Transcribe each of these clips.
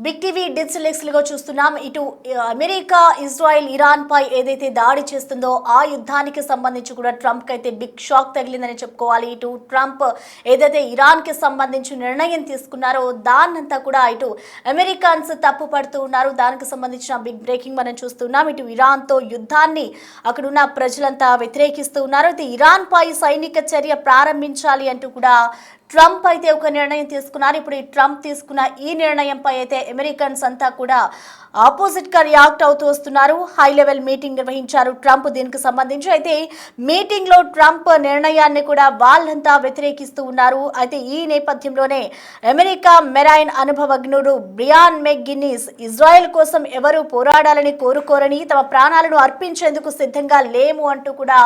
Big TV digital ఎక్స్లుగా చూస్తున్నాం. ఇటు America Israel Iran పై ఏదైతే దాడి చేస్తుందో ఆ యుద్ధానికి సంబంధించి కూడా ట్రంప్ అయితే బిగ్ షాక్ తగిలిందని చెప్పుకోవాలి. ఇటు ట్రంప్ ఏదైతే ఇరాన్ కి సంబంధించి నిర్ణయం తీసుకున్నారో దాన్నంతా కూడా ఇటు అమెరికన్స్ తప్పు పడుతూ ఉన్నారు. దానికి సంబంధించిన బిగ్ బ్రేకింగ్ మనం చూస్తున్నాం. ఇటు ఇరాన్ తో యుద్ధాన్ని అక్కడున్న ప్రజలంతా వ్యతిరేకిస్తూ ఉన్నారు. అయితే ఇరాన్ పై సైనిక చర్య ప్రారంభించాలి అంటూ కూడా ట్రంప్ అయితే ఒక నిర్ణయం తీసుకున్నారు. ఇప్పుడు ఈ ట్రంప్ తీసుకున్న ఈ నిర్ణయంపై అయితే అమెరికన్స్ అంతా కూడా ఆపోజిట్ గా రియాక్ట్ అవుతూ వస్తున్నారు. హై లెవెల్ మీటింగ్ నిర్వహించారు ట్రంప్ దీనికి సంబంధించి. అయితే మీటింగ్ లో ట్రంప్ నిర్ణయాన్ని కూడా వాళ్ళంతా వ్యతిరేకిస్తూ ఉన్నారు. అయితే ఈ నేపథ్యంలోనే అమెరికా మెరైన్ అనుభవజ్ఞుడు బ్రియాన్ మెక్గిన్నిస్ ఇజ్రాయెల్ కోసం ఎవరు పోరాడాలని కోరుకోరని, తమ ప్రాణాలను అర్పించేందుకు సిద్ధంగా లేము అంటూ కూడా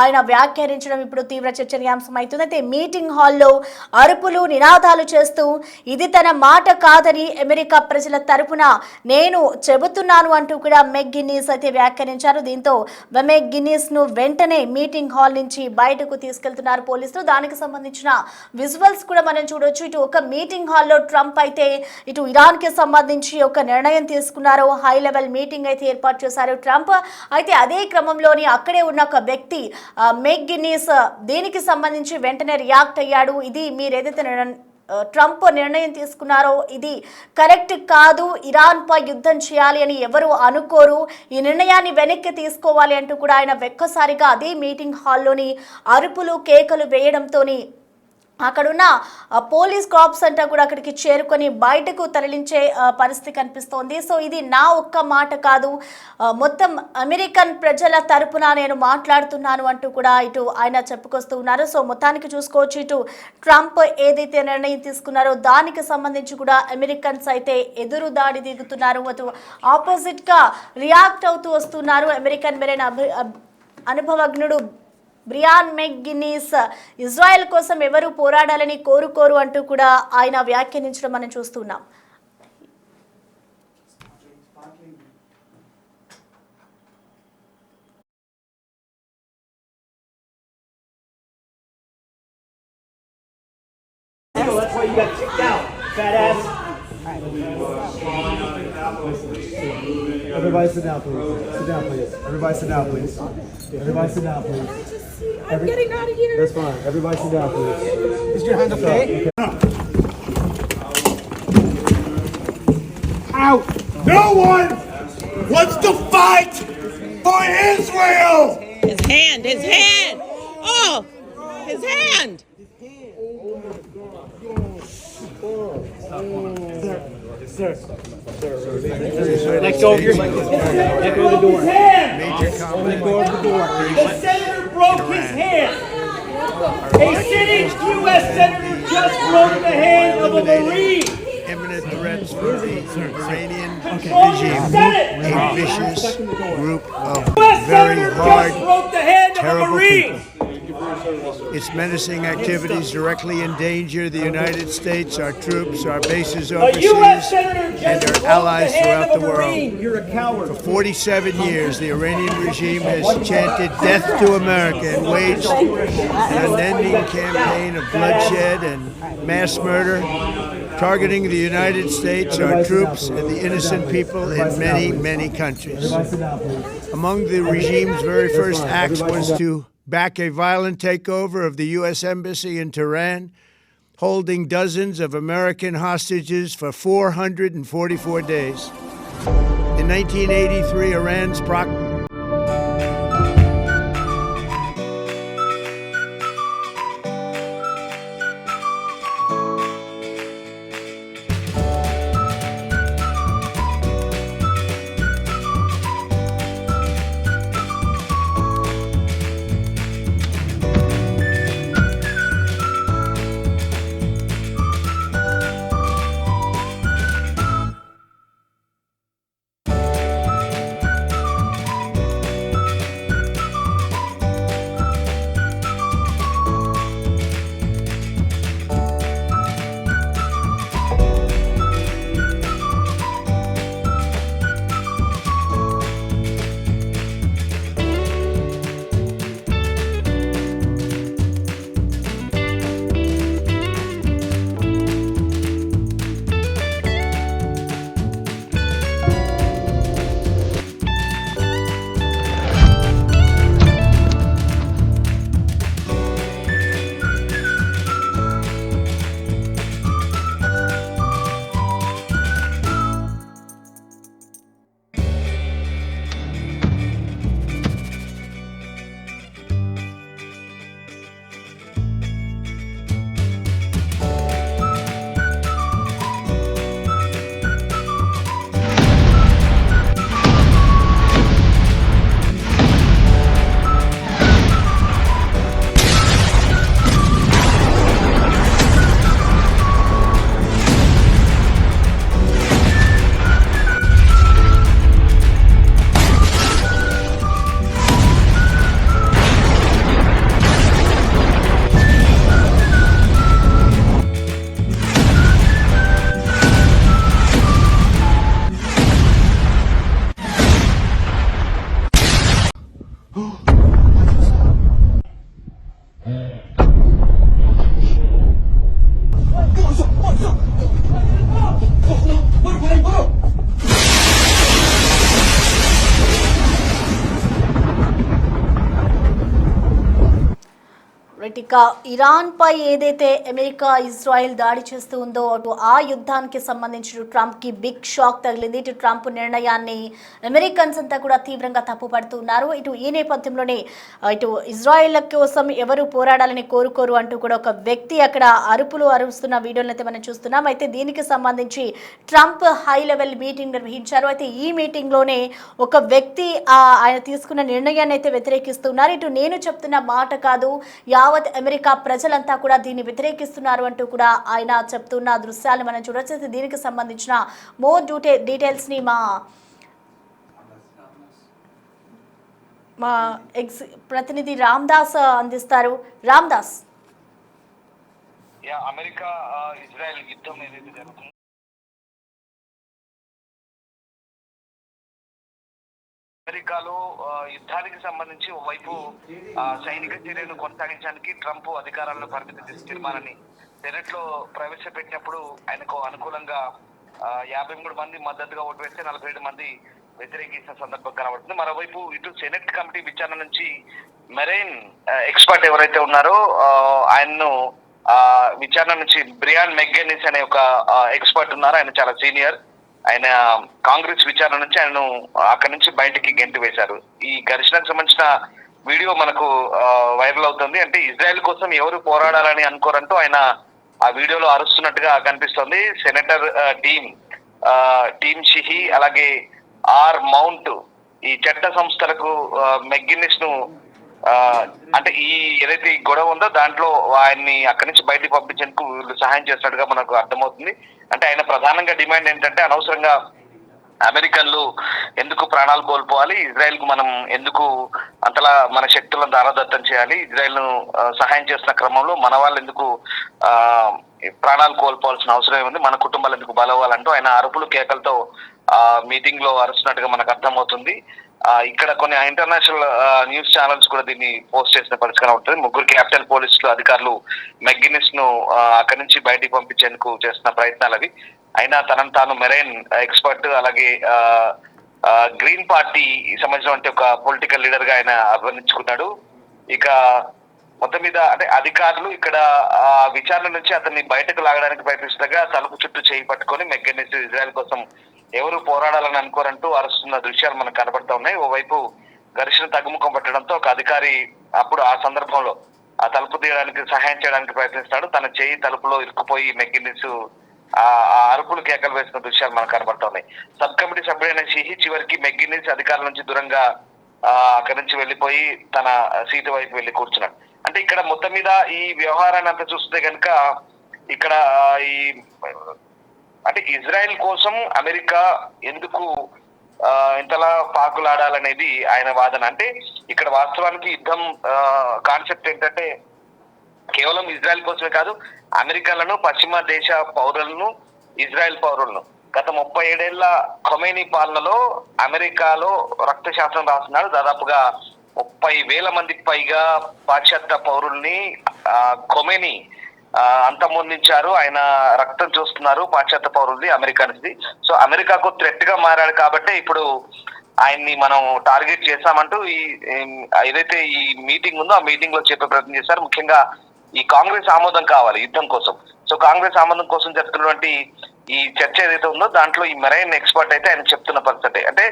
ఆయన వ్యాఖ్యానించడం ఇప్పుడు తీవ్ర చర్చనీయాంశం అవుతుంది. అయితే మీటింగ్ హాల్లో అరుపులు నినాదాలు చేస్తూ ఇది తన మాట కాదని అమెరికా ప్రజల తరపున నేను చెబుతున్నాను అంటూ కూడా మెక్గిన్నిస్ అయితే వ్యాఖ్యానించారు. దీంతో మెక్గిన్నిస్ ను వెంటనే మీటింగ్ హాల్ నుంచి బయటకు తీసుకెళ్తున్నారు పోలీసులు. దానికి సంబంధించిన విజువల్స్ కూడా మనం చూడొచ్చు. ఇటు ఒక మీటింగ్ హాల్లో ట్రంప్ అయితే ఇటు ఇరాన్ కి సంబంధించి ఒక నిర్ణయం తీసుకున్నారు. హై లెవెల్ మీటింగ్ అయితే ఏర్పాటు చేశారు ట్రంప్. అయితే అదే క్రమంలోని అక్కడే ఉన్న ఒక వ్యక్తి మెక్గిన్నిస్ దీనికి సంబంధించి వెంటనే రియాక్ట్ అయ్యాడు. ఇది మీరు ఏదైతే ట్రంప్ నిర్ణయం తీసుకున్నారో ఇది కరెక్ట్ కాదు, ఇరాన్ పై యుద్ధం చేయాలి అని ఎవరు అనుకోరు, ఈ నిర్ణయాన్ని వెనక్కి తీసుకోవాలి అంటూ కూడా ఆయన ఒక్కసారిగా అదే మీటింగ్ హాల్లోని అరుపులు కేకలు వేయడంతోని అక్కడున్న పోలీస్ క్రాప్స్ అంతా కూడా అక్కడికి చేరుకొని బయటకు తరలించే పరిస్థితి కనిపిస్తోంది. సో ఇది నా ఒక్క మాట కాదు, మొత్తం అమెరికన్ ప్రజల తరపున నేను మాట్లాడుతున్నాను అంటూ కూడా ఇటు ఆయన చెప్పుకొస్తూ ఉన్నారు. సో మొత్తానికి చూసుకోవచ్చు, ఇటు ట్రంప్ ఏదైతే నిర్ణయం తీసుకున్నారో దానికి సంబంధించి కూడా అమెరికన్స్ అయితే ఎదురు దాడి దిగుతున్నారు. అటు ఆపోజిట్ గా రియాక్ట్ అవుతూ వస్తున్నారు. అమెరికన్ మెరైన్ అనుభవజ్ఞుడు బ్రియాన్ మెక్గిన్నిస్ ఇజ్రాయెల్ కోసం ఎవరు పోరాడాలని కోరుకోరు అంటూ కూడా ఆయన వ్యాఖ్యానించడం మనం చూస్తున్నాం. Everybody sit down, please. Sit down, please. Everybody sit down, please. Everybody sit down, please. I'm getting out of here. That's fine. Everybody sit down, please. Is your hand okay? Out! No one wants to fight for Israel! His hand! His hand! Oh! His hand! Sir. Let go of your hand. Let go of the door. Let go of the door. The senator broke his hand. A sitting U.S. senator just broke the hand of a Marine. Imminent threats from the Iranian regime, a vicious group of U.S. very senator hard, just broke the hand of a terrible Marine. people. Its menacing activities directly endanger the United States, our troops, our bases A U.S. overseas, senator and just our broke allies the hand throughout of the a world. Marine. You're a coward. For 47 years, the Iranian regime has chanted death to America and waged an unending campaign of bloodshed and mass murder, targeting the United States, our troops, and the innocent people in many, many countries. Among the regime's very first acts was to back a violent takeover of the U.S. Embassy in Tehran, holding dozens of American hostages for 444 days. In 1983, Iran's ఇక Iran పై ఏదైతే America Israel దాడి చేస్తూ ఉందో అటు ఆ యుద్ధానికి సంబంధించి Trump కి బిగ్ షాక్ తగిలింది. ఇటు ట్రంప్ నిర్ణయాన్ని అమెరికన్స్ అంతా కూడా తీవ్రంగా తప్పుపడుతున్నారు. ఇటు ఈ నేపథ్యంలోనే ఇటు ఇజ్రాయెల్ కోసం ఎవరు పోరాడాలని కోరుకోరు అంటూ కూడా ఒక వ్యక్తి అక్కడ అరుపులు అరుస్తున్న వీడియోలను అయితే మనం చూస్తున్నాం. అయితే దీనికి సంబంధించి ట్రంప్ హై లెవెల్ మీటింగ్ నిర్వహించారు. అయితే ఈ మీటింగ్ లోనే ఒక వ్యక్తి ఆయన తీసుకున్న నిర్ణయాన్ని అయితే వ్యతిరేకిస్తున్నారు. ఇటు నేను చెప్తున్న మాట కాదు, యావత్ అమెరికా ప్రజలంతా కూడా దీన్ని వ్యతిరేకిస్తున్నారు అంటూ కూడా ఆయన చెప్తున్న దృశ్యాలను మనం చూడొచ్చు. దీనికి సంబంధించిన మోర్ డీటెయిల్స్ ని మా ప్రతినిధి రామ్దాస్ అందిస్తారు. రామ్దాస్, అమెరికా ఇజ్రాయెల్ యుద్ధం ఏదైతే జరుగుతుందో అమెరికాలో యుద్ధానికి సంబంధించి ఓవైపు సైనిక చర్యను కొనసాగించడానికి ట్రంప్ అధికారాలను పరిమితి చేసే తీర్మానాన్ని సెనెట్ లో ప్రవేశపెట్టినప్పుడు ఆయనకు అనుకూలంగా 53 మంది మద్దతుగా ఓటు వేస్తే 47 మంది వ్యతిరేకించిన సందర్భం కనబడుతుంది. మరోవైపు ఇటు సెనెట్ కమిటీ విచారణ నుంచి మెరైన్ ఎక్స్పర్ట్ ఎవరైతే ఉన్నారో ఆయన్ను విచారణ నుంచి బ్రియాన్ మెగ్గెనిస్ అనే ఒక ఎక్స్పర్ట్ ఉన్నారు. ఆయన చాలా సీనియర్. ఆయన కాంగ్రెస్ విచారణ నుంచి ఆయనను అక్కడి నుంచి బయటికి గెంటి వేశారు. ఈ ఘర్షణకు సంబంధించిన వీడియో మనకు వైరల్ అవుతుంది. అంటే ఇజ్రాయెల్ కోసం ఎవరు పోరాడాలని అనుకోరంటూ ఆయన ఆ వీడియోలో అరుస్తున్నట్టుగా కనిపిస్తోంది. సెనేటర్ టీమ్ షిహీ అలాగే ఆర్ మౌంట్ ఈ చట్ట సంస్థలకు మెగ్గినిస్ ను అంటే ఈ ఏదైతే ఈ గొడవ ఉందో దాంట్లో ఆయన్ని అక్కడి నుంచి బయటికి పంపించేందుకు వీళ్ళు సహాయం చేస్తున్నట్టుగా మనకు అర్థమవుతుంది. అంటే ఆయన ప్రధానంగా డిమాండ్ ఏంటంటే అనవసరంగా అమెరికన్లు ఎందుకు ప్రాణాలు కోల్పోవాలి, ఇజ్రాయెల్ కు మనం ఎందుకు అంతలా మన శక్తులను దారదత్తం చేయాలి, ఇజ్రాయెల్ ను సహాయం చేస్తున్న క్రమంలో మన వాళ్ళు ఎందుకు ప్రాణాలు కోల్పోవాల్సిన అవసరం ఏముంది, మన కుటుంబాలు ఎందుకు బలవ్వాలంటూ ఆయన అరుపులు కేకలతో మీటింగ్ లో అరుస్తున్నట్టుగా మనకు అర్థమవుతుంది. ఇక్కడ కొన్ని ఇంటర్నేషనల్ న్యూస్ ఛానల్స్ కూడా దీన్ని పోస్ట్ చేసిన పరిస్థితి ఉంటుంది. 3 క్యాపిటల్ పోలీసులు అధికారులు మెగ్గినిస్ ను అక్కడి నుంచి బయటికి పంపించేందుకు చేస్తున్న ప్రయత్నాలు అవి. అయినా తనను తాను మెరైన్ ఎక్స్పర్ట్ అలాగే గ్రీన్ పార్టీ సంబంధించిన ఒక పొలిటికల్ లీడర్ గా ఆయన అభివర్ణించుకున్నాడు. ఇక మొత్తం మీద అంటే అధికారులు ఇక్కడ విచారణ నుంచి అతన్ని బయటకు లాగడానికి ప్రయత్నిస్తుండగా తలుపు చుట్టూ చేయి పట్టుకొని మెగ్గినిస్ ఇజ్రాయెల్ కోసం ఎవరు పోరాడాలని అనుకోరంటూ అరుస్తున్న దృశ్యాలు మనకు కనబడతా ఉన్నాయి. ఓవైపు ఘర్షణ తగ్గుముఖం పట్టడంతో ఒక అధికారి అప్పుడు ఆ సందర్భంలో ఆ తలుపు తీయడానికి సహాయం చేయడానికి ప్రయత్నిస్తాడు. తన చేయి తలుపులో ఇరుక్కుపోయి మెగ్గినిస్ ఆ అరుపులు కేకలు వేసిన దృశ్యాలు మనకు కనబడతా ఉన్నాయి. సబ్ కమిటీ సభ్యుడైన షిహి చివరికి మెగ్గినిస్ అధికారుల నుంచి దూరంగా అక్కడి నుంచి వెళ్లిపోయి తన సీటు వైపు వెళ్లి కూర్చున్నాడు. అంటే ఇక్కడ మొత్తం మీద ఈ వ్యవహారాన్ని అంతా చూస్తే కనుక ఇక్కడ ఈ అంటే ఇజ్రాయెల్ కోసం అమెరికా ఎందుకు ఇంతలా పాకులాడాలనేది ఆయన వాదన. అంటే ఇక్కడ వాస్తవానికి యుద్ధం కాన్సెప్ట్ ఏంటంటే కేవలం ఇజ్రాయెల్ కోసమే కాదు, అమెరికాలను పశ్చిమ దేశ పౌరులను ఇజ్రాయెల్ పౌరులను గత 37 ఏళ్ల ఖొమైనీ పాలనలో అమెరికాలో రక్త శాసనం రాస్తున్నారు. దాదాపుగా 30,000 మందికి పైగా పాశ్చాత్య పౌరుల్ని ఖొమైనీ అంతమొందించారు. ఆయన రక్తం చూస్తున్నారు పాశ్చాత్య పౌరుల్ని అమెరికన్స్ది. సో అమెరికాకు థ్రెట్ గా మారాడు కాబట్టి ఇప్పుడు ఆయన్ని మనం టార్గెట్ చేశామంటూ ఏదైతే ఈ మీటింగ్ ఉందో ఆ మీటింగ్ లో చెప్పే ప్రయత్నం చేశారు. ముఖ్యంగా ఈ కాంగ్రెస్ ఆమోదం కావాలి యుద్ధం కోసం. సో కాంగ్రెస్ ఆమోదం కోసం జరుగుతున్నటువంటి ఈ చర్చ ఏదైతే ఉందో దాంట్లో ఈ మెరైన్ ఎక్స్పర్ట్ అయితే ఆయన చెప్తున్న పరిస్థితి అంటే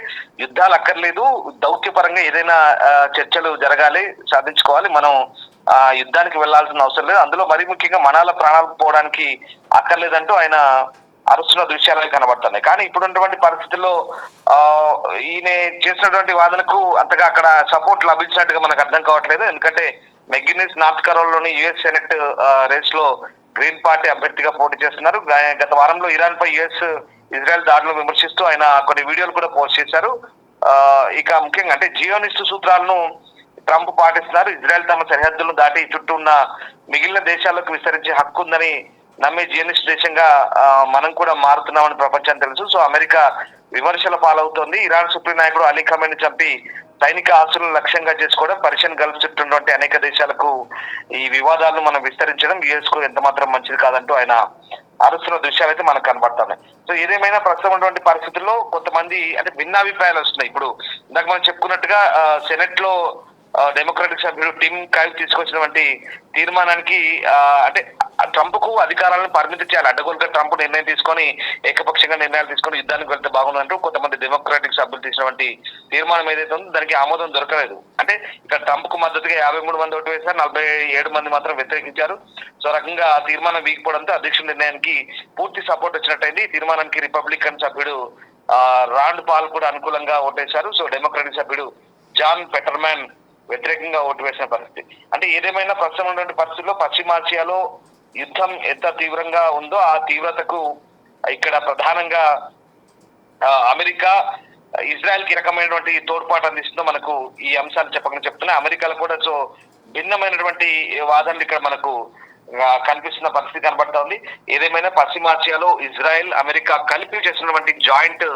యుద్ధాలు అక్కర్లేదు, దౌత్యపరంగా ఏదైనా చర్చలు జరగాలి, సాధించుకోవాలి, మనం యుద్ధానికి వెళ్లాల్సిన అవసరం లేదు, అందులో మరీ ముఖ్యంగా మనాల ప్రాణాలు పోవడానికి అక్కర్లేదంటూ ఆయన అరుస్తున్న దృశ్యాలు కనబడుతున్నాయి. కానీ ఇప్పుడున్నటువంటి పరిస్థితుల్లో ఈయన చేసినటువంటి వాదనకు అంతగా అక్కడ సపోర్ట్ లభించినట్టుగా మనకు అర్థం కావట్లేదు. ఎందుకంటే మెగ్గినిస్ నార్త్ కరోలాలోని యుఎస్ సెనెట్ రేస్ లో గ్రీన్ పార్టీ అభ్యర్థిగా పోటీ చేస్తున్నారు. గత వారంలో ఇరాన్ పై ఇజ్రాయెల్ దాడులు విమర్శిస్తూ ఆయన కొన్ని వీడియోలు కూడా పోస్ట్ చేశారు. ఇక ముఖ్యంగా అంటే జియోనిస్ట్ సూత్రాలను ట్రంప్ పాటిస్తున్నారు. ఇజ్రాయెల్ తమ సరిహద్దులను దాటి చుట్టూ ఉన్న మిగిలిన దేశాలకు విస్తరించే హక్కు ఉందని నమ్మే జియోనిస్ట్ దేశంగా మనం కూడా మారుతున్నామని ప్రపంచానికి తెలుసు. సో అమెరికా విమర్శల పాలవుతోంది. ఇరాన్ సుప్రీం నాయకుడు అలీ ఖమేని చంపి సైనిక ఆస్తులను లక్ష్యంగా చేసుకోవడం, పర్షియన్ గల్ఫ్ చుట్టూ అనేక దేశాలకు ఈ వివాదాలను మనం విస్తరించడం యుఎస్ కు ఎంత మాత్రం మంచిది కాదంటూ ఆయన అరుస్తున్న దృశ్యాలు అయితే మనకు కనబడుతున్నాయి. సో ఏదేమైనా ప్రస్తుతం ఉన్నటువంటి పరిస్థితుల్లో కొంతమంది అంటే భిన్నాభిప్రాయాలు వస్తున్నాయి. ఇప్పుడు ఇందాక మనం చెప్పుకున్నట్టుగా సెనెట్ లో డెమోక్రాటిక్ సభ్యుడు టిమ్ కైల్ తీసుకొచ్చినటువంటి తీర్మానానికి అంటే ట్రంప్ కు అధికారాలను పరిమితి చేయాలి. అడ్డగోలుగా ట్రంప్ నిర్ణయం తీసుకొని ఏకపక్షంగా నిర్ణయాలు తీసుకొని యుద్ధానికి వెళ్తే బాగుందంటూ కొంతమంది డెమోక్రాటిక్ సభ్యులు తీసినటువంటి తీర్మానం ఏదైతే ఉందో దానికి ఆమోదం దొరకలేదు. అంటే ఇక్కడ ట్రంప్ కు మద్దతుగా 53 మంది ఓటు వేశారు, 47 మంది మాత్రం వ్యతిరేకించారు. సో రకంగా ఆ తీర్మానం వీగిపోవడంతో అధ్యక్షుడి నిర్ణయానికి పూర్తి సపోర్ట్ వచ్చినట్టయింది. ఈ తీర్మానానికి రిపబ్లికన్ సభ్యుడు రాండ్ పాల్ కూడా అనుకూలంగా ఓటేశారు. సో డెమోక్రాటిక్ సభ్యుడు జాన్ పెటర్మ్యాన్ వ్యతిరేకంగా ఓటు వేసిన పరిస్థితి. అంటే ఏదేమైనా ప్రస్తుతం ఉన్నటువంటి పరిస్థితుల్లో పశ్చిమాసియాలో యుద్ధం ఎంత తీవ్రంగా ఉందో ఆ తీవ్రతకు ఇక్కడ ప్రధానంగా అమెరికా ఇజ్రాయెల్ కి రకమైనటువంటి తోడ్పాటు అందిస్తుందో మనకు ఈ అంశాలు చెప్తున్నాయి. అమెరికాలో కూడా సో భిన్నమైనటువంటి వాదనలు ఇక్కడ మనకు కనిపిస్తున్న పరిస్థితి కనబడతా ఉంది. ఏదేమైనా పశ్చిమాసియాలో ఇజ్రాయెల్ అమెరికా కలిపి చేస్తున్నటువంటి జాయింట్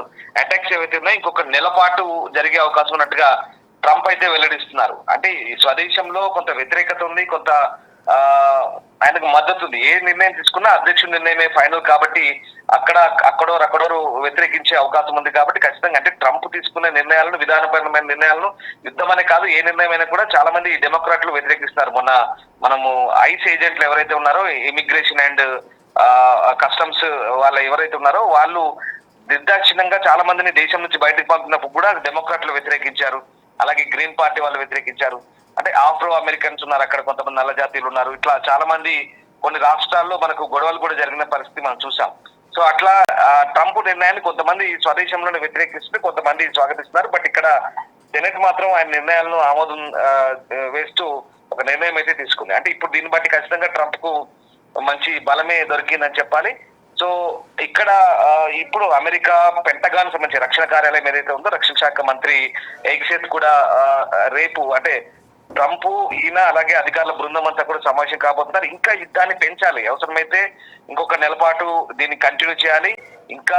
అటాక్స్ ఏవైతే ఉన్నాయో ఇంకొక నెల పాటు జరిగే అవకాశం ఉన్నట్టుగా ట్రంప్ అయితే వెల్లడిస్తున్నారు. అంటే స్వదేశంలో కొంత వ్యతిరేకత ఉంది, కొంత ఆయనకు మద్దతు ఉంది. ఏ నిర్ణయం తీసుకున్నా అధ్యక్షుడి నిర్ణయమే ఫైనల్ కాబట్టి అక్కడోరు వ్యతిరేకించే అవకాశం ఉంది. కాబట్టి ఖచ్చితంగా అంటే ట్రంప్ తీసుకునే నిర్ణయాలను, విధానపరమైన నిర్ణయాలను, యుద్ధం అనే కాదు ఏ నిర్ణయమైనా కూడా చాలా మంది డెమోక్రాట్లు వ్యతిరేకిస్తున్నారు. మొన్న మనము ఐస్ ఏజెంట్లు ఎవరైతే ఉన్నారో, ఇమిగ్రేషన్ అండ్ కస్టమ్స్ వాళ్ళు ఎవరైతే ఉన్నారో వాళ్ళు నిర్దాక్షిణ్యంగా చాలా మందిని దేశం నుంచి బయటకు పంపినప్పుడు కూడా డెమోక్రాట్లు వ్యతిరేకించారు. అలాగే గ్రీన్ పార్టీ వాళ్ళు వ్యతిరేకించారు. అంటే ఆఫ్రో అమెరికన్స్ ఉన్నారు, అక్కడ కొంతమంది నల్ల జాతీయులు ఉన్నారు. ఇట్లా చాలా మంది కొన్ని రాష్ట్రాల్లో మనకు గొడవలు కూడా జరిగిన పరిస్థితి మనం చూసాం. సో అట్లా ట్రంప్ నిర్ణయాన్ని కొంతమంది స్వదేశంలోనే వ్యతిరేకిస్తే కొంతమంది స్వాగతిస్తున్నారు. బట్ ఇక్కడ సెనెట్ మాత్రం ఆయన నిర్ణయాలను ఆమోదం వేస్తూ ఒక నిర్ణయం అయితే తీసుకుంది. అంటే ఇప్పుడు దీన్ని బట్టి ఖచ్చితంగా ట్రంప్ కు మంచి బలమే దొరికిందని చెప్పాలి. సో ఇక్కడ ఇప్పుడు అమెరికా పెంటగాన్ సంబంధించి రక్షణ కార్యాలయం ఏదైతే ఉందో రక్షణ శాఖ మంత్రి ఎగ్సేత్ కూడా రేపు అంటే ట్రంప్ ఈయన అలాగే అధికారుల బృందం అంతా కూడా సమావేశం కాబోతున్నారు. ఇంకా యుద్ధాన్ని పెంచాలి, అవసరమైతే ఇంకొక నెల పాటు దీన్ని కంటిన్యూ చేయాలి. ఇంకా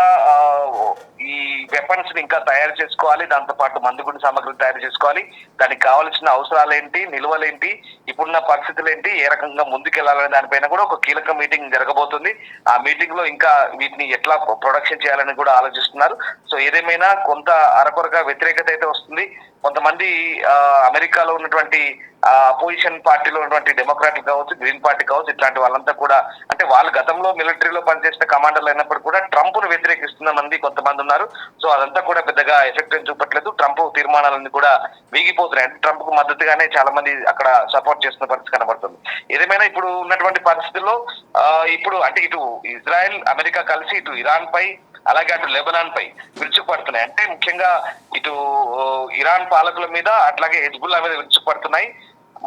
ఈ వెపన్స్ ని ఇంకా తయారు చేసుకోవాలి, దాంతో పాటు మందుగుండు సామగ్రి తయారు చేసుకోవాలి. దానికి కావాల్సిన అవసరాలేంటి, నిల్వలేంటి, ఇప్పుడున్న పరిస్థితులు ఏంటి, ఏ రకంగా ముందుకెళ్లాలనే దానిపైన కూడా ఒక కీలక మీటింగ్ జరగబోతుంది. ఆ మీటింగ్ లో ఇంకా వీటిని ఎట్లా ప్రొడక్షన్ చేయాలని కూడా ఆలోచిస్తున్నారు. సో ఏదేమైనా కొంత అరకొరగా వ్యతిరేకత అయితే వస్తుంది. కొంతమంది అమెరికాలో ఉన్నటువంటి అపోజిషన్ పార్టీలో ఉన్నటువంటి డెమోక్రాటిక్ కావచ్చు, గ్రీన్ పార్టీ కావచ్చు, ఇట్లాంటి వాళ్ళంతా కూడా అంటే వాళ్ళు గతంలో మిలిటరీలో పనిచేసిన కమాండర్లు అయినప్పుడు కూడా ట్రంప్ ను వ్యతిరేకిస్తున్న మంది కొంతమంది ఉన్నారు. సో అదంతా కూడా పెద్దగా ఎఫెక్ట్ ఏం చూపట్లేదు. ట్రంప్ తీర్మానాలన్నీ కూడా వీగిపోతున్నాయి. అంటే ట్రంప్ కు మద్దతుగానే చాలా మంది అక్కడ సపోర్ట్ చేస్తున్న పరిస్థితి కనబడుతుంది. ఏదేమైనా ఇప్పుడు ఉన్నటువంటి పరిస్థితుల్లో ఇప్పుడు అంటే ఇటు ఇజ్రాయెల్ అమెరికా కలిసి ఇటు ఇరాన్ పై అలాగే అటు లెబనాన్ పై విరుచుకుపడుతున్నాయి. అంటే ముఖ్యంగా ఇటు ఇరాన్ పాలకుల మీద అట్లాగే హెజ్బుల్లా మీద విరుచుకుపడుతున్నాయి.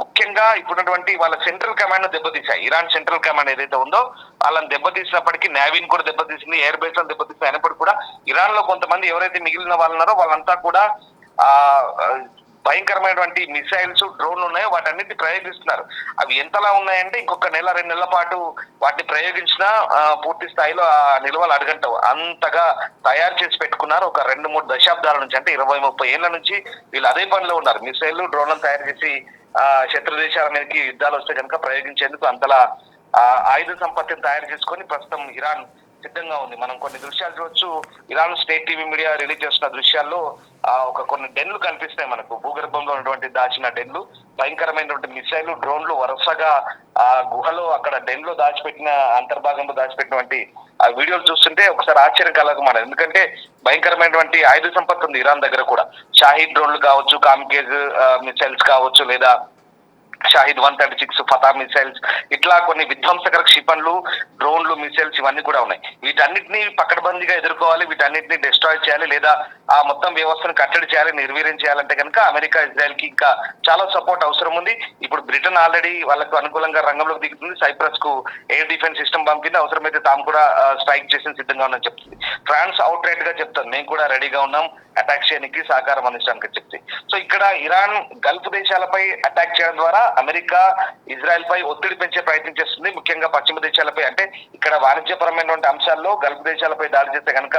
ముఖ్యంగా ఇప్పుడున్నటువంటి వాళ్ళ సెంట్రల్ కమాండ్ దెబ్బతీశాయి. ఇరాన్ సెంట్రల్ కమాండ్ ఏదైతే ఉందో వాళ్ళని దెబ్బతీసినప్పటికీ నేవీని కూడా దెబ్బతీసింది, ఎయిర్ బేస్ లను దెబ్బతీసింది. అయినప్పటికీ కూడా ఇరాన్ లో కొంతమంది ఎవరైతే మిగిలిన వాళ్ళు ఉన్నారో వాళ్ళంతా కూడా భయంకరమైనటువంటి మిసైల్స్, డ్రోన్లు ఉన్నాయో వాటన్నిటిని ప్రయోగిస్తున్నారు. అవి ఎంతలా ఉన్నాయంటే ఇంకొక నెల 2 నెలల పాటు వాటిని ప్రయోగించినా పూర్తి స్థాయిలో ఆ నిల్వలు అడగంటవు అంతగా తయారు చేసి పెట్టుకున్నారు. ఒక 2-3 దశాబ్దాల నుంచి అంటే 20-30 ఏళ్ల నుంచి వీళ్ళు అదే పనిలో ఉన్నారు. మిసైల్, డ్రోన్లను తయారు చేసి శత్రు దేశాల మీదకి యుద్ధాలు వస్తే కనుక ప్రయోగించేందుకు అంతలా ఆయుధ సంపత్తిని తయారు చేసుకొని ప్రస్తుతం ఇరాన్ సిద్ధంగా ఉంది. మనం కొన్ని దృశ్యాలు చూడొచ్చు. Iran state TV media release చేస్తున్న దృశ్యాల్లో కొన్ని డెన్లు కనిపిస్తాయి మనకు, భూగర్భంలో ఉన్నటువంటి దాచిన డెన్లు, భయంకరమైనటువంటి మిసైల్, డ్రోన్లు వరుసగా ఆ గుహలో అక్కడ డెన్ లో దాచిపెట్టిన అంతర్భాగంలో దాచిపెట్టినటువంటి ఆ వీడియోలు చూస్తుంటే ఒకసారి ఆశ్చర్యం కలగమన్నది. ఎందుకంటే భయంకరమైనటువంటి ఆయుధ సంపత్తి ఉంది ఇరాన్ దగ్గర కూడా. షాహీద్ డ్రోన్లు కావచ్చు, కామ్కేజ్ మిసైల్స్ కావచ్చు, లేదా షాహిద్ 136 ఫతా మిసైల్స్, ఇట్లా కొన్ని విధ్వంసకర క్షిపణులు, డ్రోన్లు, మిసైల్స్ ఇవన్నీ కూడా ఉన్నాయి. వీటన్నిటిని పకడ్బందీగా ఎదుర్కోవాలి, వీటన్నిటిని డిస్ట్రాయ్ చేయాలి, లేదా ఆ మొత్తం వ్యవస్థను కట్టడి చేయాలి, నిర్వీర్యం చేయాలంటే కనుక అమెరికా, ఇజ్రాయెల్ కి ఇంకా చాలా సపోర్ట్ అవసరం ఉంది. ఇప్పుడు బ్రిటన్ ఆల్రెడీ వాళ్ళకు అనుకూలంగా రంగంలోకి దిగుతుంది. సైప్రస్ కు ఎయిర్ డిఫెన్స్ సిస్టమ్ పంపింది, అవసరమైతే తాము కూడా స్ట్రైక్ చేసిన సిద్ధంగా ఉన్నామని చెప్తుంది. ఫ్రాన్స్ అవుట్ రైట్ గా చెప్తాను, మేము కూడా రెడీగా ఉన్నాం అటాక్ చేయడానికి, సహకారం అందించడానికి చెప్తుంది. సో ఇక్కడ ఇరాన్ గల్ఫ్ దేశాలపై అటాక్ చేయడం ద్వారా అమెరికా, ఇజ్రాయెల్ పై ఒత్తిడి పెంచే ప్రయత్నం చేస్తుంది. ముఖ్యంగా పశ్చిమ దేశాలపై, అంటే ఇక్కడ వాణిజ్యపరమైనటువంటి అంశాల్లో గల్ఫ్ దేశాలపై దాడి చేస్తే కనుక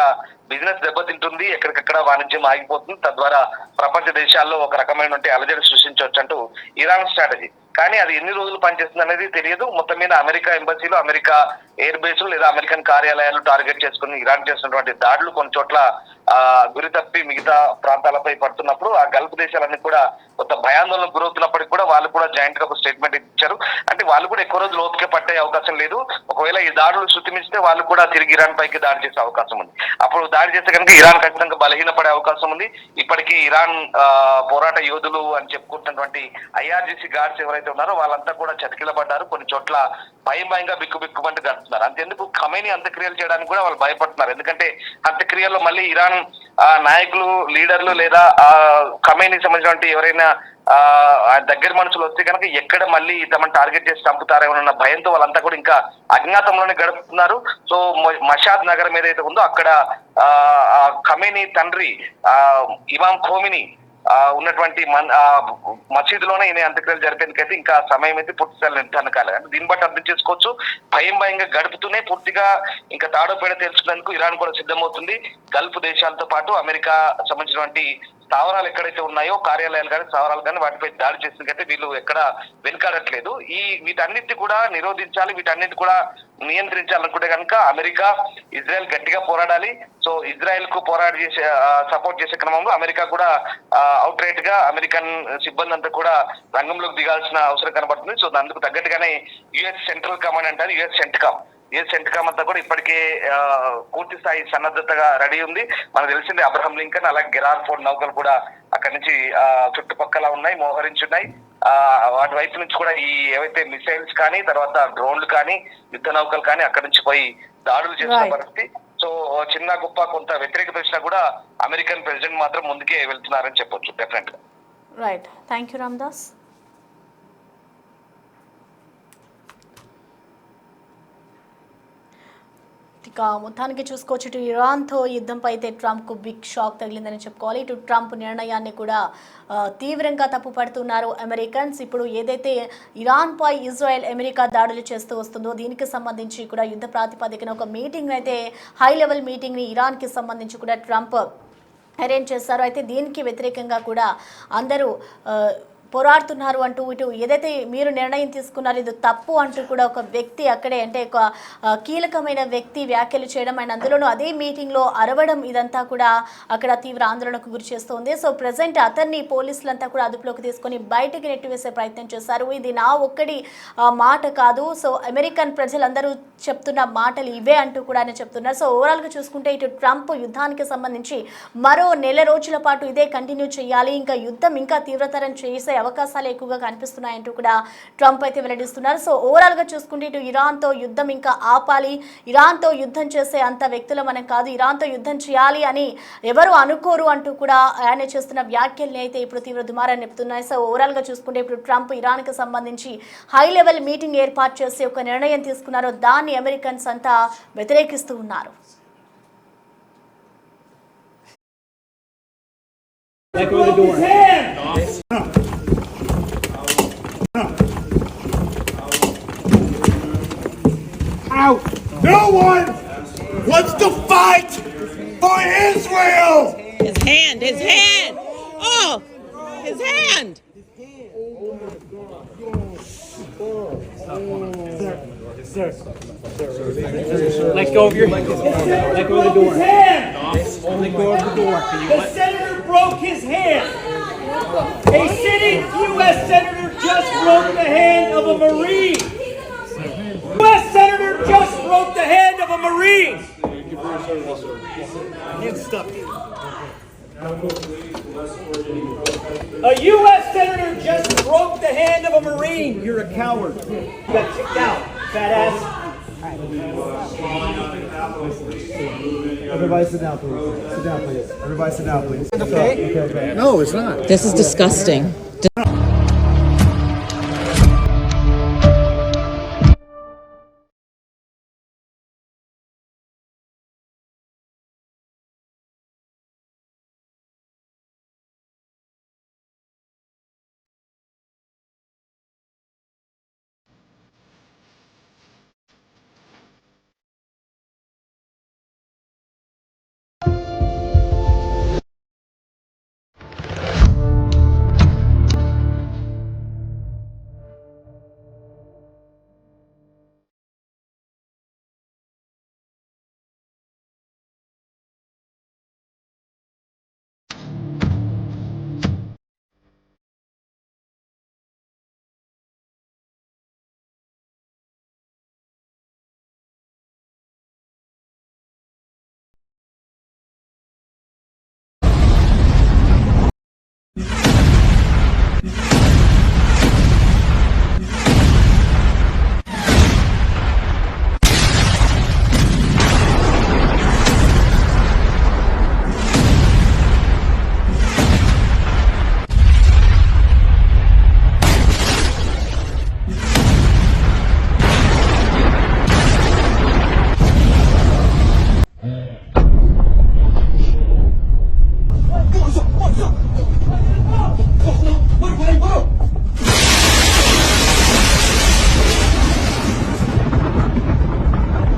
బిజినెస్ దెబ్బతింటుంది, ఎక్కడికక్కడ వాణిజ్యం ఆగిపోతుంది, తద్వారా ప్రపంచ దేశాల్లో ఒక రకమైనటువంటి అలజడి సృష్టించవచ్చు అంటూ ఇరాన్ స్ట్రాటజీ. కానీ అది ఎన్ని రోజులు పనిచేస్తుంది అనేది తెలియదు. మొత్తం మీద అమెరికా ఎంబసీలు, అమెరికా ఎయిర్ బేస్లు లేదా అమెరికన్ కార్యాలయాలు టార్గెట్ చేసుకుని ఇరాన్ చేస్తున్నటువంటి దాడులు కొన్ని చోట్ల గురి తప్పి మిగతా ప్రాంతాలపై పడుతున్నప్పుడు ఆ గల్ఫ్ దేశాలన్నీ కూడా కొంత భయాందోళనకు గురవుతున్నప్పటికీ కూడా వాళ్ళు కూడా జాయింట్ గా ఒక స్టేట్మెంట్ ఇచ్చారు. అంటే వాళ్ళు కూడా ఎక్కువ రోజులు ఓపిక పట్టే అవకాశం లేదు. ఒకవేళ ఈ దాడులు శృతిమిస్తే వాళ్ళు కూడా తిరిగి ఇరాన్ పైకి దాడి చేసే అవకాశం ఉంది. అప్పుడు దాడి చేస్తే కనుక ఇరాన్ ఖచ్చితంగా బలహీనపడే అవకాశం ఉంది. ఇప్పటికీ ఇరాన్ పోరాట యోధులు అని చెప్పుకుంటున్నటువంటి IRGC గార్డ్స్ ఎవరైతే ఉన్నారో వాళ్ళంతా కూడా చతికిలబడ్డారు. కొన్ని చోట్ల భయంగా బిక్కుమంటూ గడుపుతున్నారు. అంతెందుకు ఖమేనీ అంత్యక్రియలు చేయడానికి కూడా వాళ్ళు భయపడుతున్నారు. ఎందుకంటే అంత్యక్రియల్లో మళ్ళీ ఇరాన్ నాయకులు, లీడర్లు లేదా ఖమేనీ సంబంధించిన ఎవరైనా దగ్గర మనుషులు వస్తే కనుక ఎక్కడ మళ్ళీ తమను టార్గెట్ చేసి చంపుతారేమోనన్న భయంతో వాళ్ళంతా కూడా ఇంకా అజ్ఞాతంలోనే గడుపుతున్నారు. సో మషాద్ నగరం ఏదైతే ఉందో అక్కడ ఖమేనీ తండ్రి ఇమాం ఖోమినీ ఉన్నటువంటి మసీదులోనే ఈయన అంత్యక్రియలు జరిపేందుకైతే ఇంకా సమయం అయితే పూర్తిస్థాయి నిర్ధారణ కాలేదు. దీన్ని బట్టి అర్థం చేసుకోవచ్చు భయంగా గడుపుతూనే పూర్తిగా ఇంకా తాడోపేడ తెలుసుకునేందుకు ఇరాన్ కూడా సిద్ధమవుతుంది. గల్ఫ్ దేశాలతో పాటు అమెరికా సంబంధించినటువంటి స్థావరాలు ఎక్కడైతే ఉన్నాయో, కార్యాలయాలు కానీ స్థావరాలు కానీ వాటిపై దాడి చేసినకైతే వీళ్ళు ఎక్కడ వెనుకాడట్లేదు. వీటన్నిటి కూడా నిరోధించాలి, వీటన్నిటి కూడా నియంత్రించాలనుకుంటే కనుక అమెరికా, ఇజ్రాయెల్ గట్టిగా పోరాడాలి. సో ఇజ్రాయెల్ కు సపోర్ట్ చేసే క్రమంలో అమెరికా కూడా అవుట్ రైట్ గా అమెరికన్ సిబ్బంది అంతా కూడా రంగంలోకి దిగాల్సిన అవసరం కనబడుతుంది. సో అందుకు తగ్గట్టుగానే యుఎస్ సెంట్రల్ కమాండ్ అంటారు, యుఎస్ సెంట్కామ్ అంతా కూడా ఇప్పటికే పూర్తి స్థాయి సన్నద్ధతగా రెడీ ఉంది. మనకు తెలిసింది అబ్రహం లింకన్ అలాగే గెరార్ ఫోర్డ్ నౌకలు కూడా అక్కడి నుంచి చుట్టుపక్కల ఉన్నాయి, మోహరించున్నాయి. వాటి వైపు నుంచి కూడా ఈ ఏవైతే మిసైల్స్ కానీ తర్వాత డ్రోన్లు కానీ యుద్ధ నౌకలు కానీ అక్కడి నుంచి పోయి దాడులు చేస్తున్న పరిస్థితి. సో చిన్న గొప్ప కొంత వ్యతిరేకత వచ్చినా కూడా అమెరికన్ ప్రెసిడెంట్ మాత్రం ముందుకే వెళ్తున్నారని చెప్పొచ్చు డెఫినెట్ గా. Right, thank you Ramdas. ఇక మొత్తానికి చూసుకోవచ్చు, ఇటు ఇరాన్తో యుద్ధంపై అయితే ట్రంప్కు బిగ్ షాక్ తగిలిందని చెప్పుకోవాలి. ఇటు ట్రంప్ నిర్ణయాన్ని కూడా తీవ్రంగా తప్పుపడుతున్నారు అమెరికన్స్. ఇప్పుడు ఏదైతే ఇరాన్పై ఇజ్రాయెల్, అమెరికా దాడులు చేస్తూ వస్తుందో దీనికి సంబంధించి కూడా యుద్ధ ప్రాతిపదికన ఒక మీటింగ్ అయితే హై లెవెల్ మీటింగ్ని ఇరాన్కి సంబంధించి కూడా ట్రంప్ అరేంజ్ చేశారు. అయితే దీనికి వ్యతిరేకంగా కూడా అందరూ పోరాడుతున్నారు అంటూ ఇటు ఏదైతే మీరు నిర్ణయం తీసుకున్నారో ఇది తప్పు అంటూ కూడా ఒక వ్యక్తి అక్కడే అంటే ఒక కీలకమైన వ్యక్తి వ్యాఖ్యలు చేయడం అండ్ అందులోనూ అదే మీటింగ్లో అరవడం ఇదంతా కూడా అక్కడ తీవ్ర ఆందోళనకు గురి చేస్తుంది. సో ప్రజెంట్ అతన్ని పోలీసులంతా కూడా అదుపులోకి తీసుకొని బయటికి నెట్టివేసే ప్రయత్నం చేశారు. ఇది నా ఒక్కడి మాట కాదు, సో అమెరికన్ ప్రజలందరూ చెప్తున్న మాటలు ఇవే అంటూ కూడా ఆయన చెప్తున్నారు. సో ఓవరాల్గా చూసుకుంటే ఇటు ట్రంప్ యుద్ధానికి సంబంధించి మరో నెల రోజుల పాటు ఇదే కంటిన్యూ చేయాలి, ఇంకా యుద్ధం ఇంకా తీవ్రతరం చేసే అవకాశాలు ఎక్కువగా కనిపిస్తున్నాయంటూ కూడా ట్రంప్ అయితే వెల్లడిస్తున్నారు. సో ఓవరాల్గా చూసుకుంటే ఇటు ఇరాన్తో యుద్ధం ఇంకా ఆపాలి, ఇరాన్తో యుద్ధం చేసే అంత వ్యక్తులు మనం కాదు, ఇరాన్తో యుద్ధం చేయాలి అని ఎవరు అనుకోరు అంటూ కూడా ఆయన చేస్తున్న వ్యాఖ్యల్ని అయితే ఇప్పుడు తీవ్ర దుమారాన్ని నింపుతున్నాయి. సో ఓవరాల్గా చూసుకుంటే ఇప్పుడు ట్రంప్ ఇరాన్కి సంబంధించి హై లెవెల్ మీటింగ్ ఏర్పాటు చేసి ఒక నిర్ణయం తీసుకున్నారో దాన్ని అమెరికన్స్ అంతా వ్యతిరేకిస్తూ ఉన్నారు. No one wants to fight for Israel! His hand! Oh! His hand! Sir. Let go of your hand. Let go of the door. Let go of the door. The senator broke his hand. A sitting U.S. senator just broke the hand of a Marine. U.S. senator just broke the hand of a Marine. A U.S. senator just broke the hand of a Marine. You're a coward. You got kicked out, fat ass. Everybody sit down, please. Sit down, please. Everybody sit down, please. Okay? No, it's not. This is disgusting.